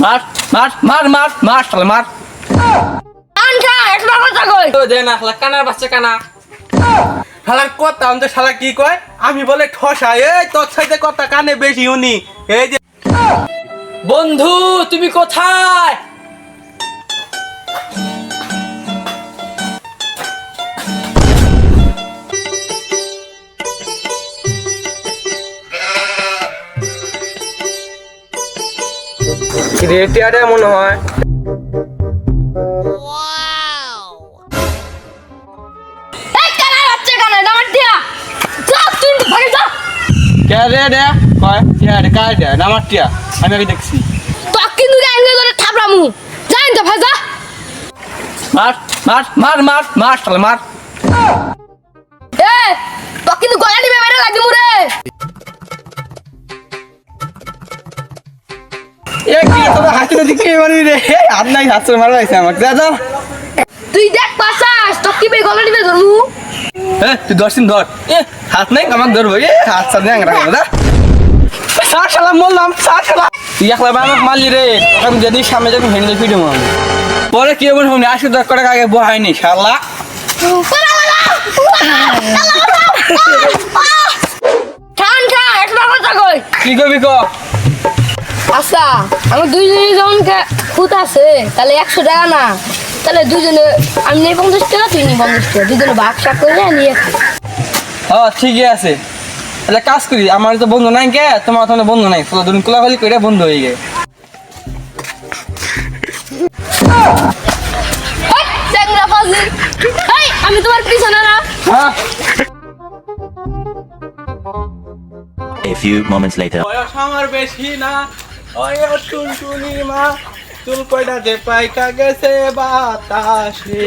মার মার মার মার মার শালা মার। কান খা একটা কথা কই তো দে না শালা কানার বাচ্চা কানা। শালার কথা আমাদের শালা কি কয় আমি বলে ঠসা এই তোর সাথে কথা কানে বেশি উনি এই যে বন্ধু তুমি কোথায়? রেটিয়ারে মনে হয় এই কানা বাচ্চা কানা নামার দিয়া যা তুই ভাগে যা কে রে রে কয় কে রে কাই দে নামাটিয়া আমি আগে দেখছি তো কিন্তু আঙ্গে ধরে থাপড়ামু জান তো ভাজা মার মার মার মার মার শালা মার। এ তো কিন্তু গলা দিবে মেরে লাগি মুরে এ কি তোর হাতে দিকে মারি রে হাত নাই হাত মারবা আইছে আমাকে যা যা তুই দেখ পাসাস তো কি বে গলা দিবে ধরমু এ তুই দর্শন ধর এ হাত নাই আমাকে ধরবো এ হাত সামনে আঙ্গরা যা সার শালা বললাম সার শালা তুই একলা আমাকে মারলি রে আমি যদি সামনে যাবি হেন্ডেল ফিডে মার পরে কি হবে শুনি আসি দর করে আগে বহাইনি শালা কান খা একটা কথা কই কি করবি ক আচ্ছা আমার দুইজনে জনকে খুঁত আছে তাহলে 100 টাকা না তাহলে দুজনে আমি নেই 50 টাকা তুই নেই 50 টাকা দুজনে ভাগ শাক করে নিয়ে হ্যাঁ ঠিকই আছে তাহলে কাজ করি আমার তো বন্ধু নাই কে তোমার তো বন্ধু নাই তোরা দুজন কোলাকুলি করে বন্ধু হয়ে গে এই চ্যাংড়া ফাজিল এই আমি তোমার পিছনে না হ্যাঁ A few moments later. বয়স আমার বেশি না ওই টুনটুনি মা চুল কয়টা যে পাইকা গেছে বাতাসে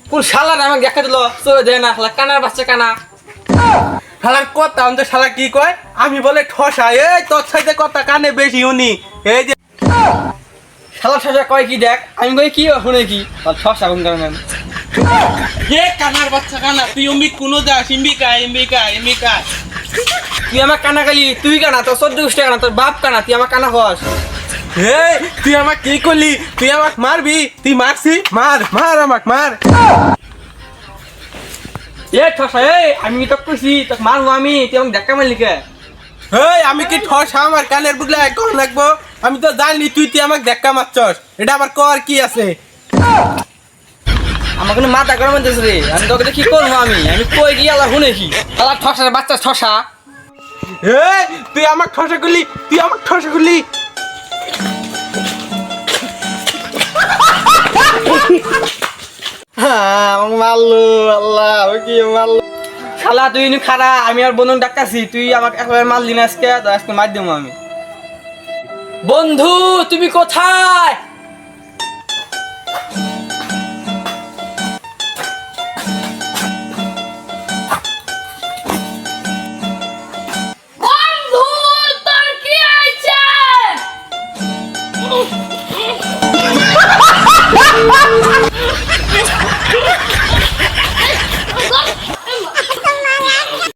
পুর শালা আমাকে দেখা দিল তো দে না শালা কানার বাচ্চা কানা। শালার কথা আমাদের শালা কি কয় আমি বলে ঠসা এই তোর সাথে কথা কানে বেশি উনি এই যে শালা ঠসা কয় কি দেখ আমি কই কি শুনে কি ঠসা কোন কারণে এ কানার বাচ্চা কানা তুই অম্বি কোন যাস ইম্বিকা তুই আমার কানা গালি তুই কানা তোর 14 গোষ্ঠী কানা তোর বাপ কানা তুই আমার কানা হস। হে তুই আমাকে কি করলি তুই আমাকে মারবি তুই মারছি মার মার আমাকে মার এ ঠসা এ আমি তো কইছি তোকে মারবো আমি তুই আমাকে দেখা মারলি কে? হেই আমি কি ঠসা আমার কানের বুগলা কোন লাগবো আমি তো জানি তুই আমাকে দেখা মারছস এটা আবার কর কি আছে আমার কোনো মাথা গরম হইতেছে রে আমি তোকে কি করবো আমি কই গিয়ে আলা শুনে কি শালা ঠসার বাচ্চা ঠসা। হেই তুই আমাকে ঠসা করলি হ্যাঁ আমাকে মারলো আল্লাহ কি মারলো শালা তুই ইনু খারা আমি আর বন্ধু ডাকাছি তুই আমাকে একবার মারলি না আজকে তো আজকে মার দেবো আমি। বন্ধু তুমি কোথায়?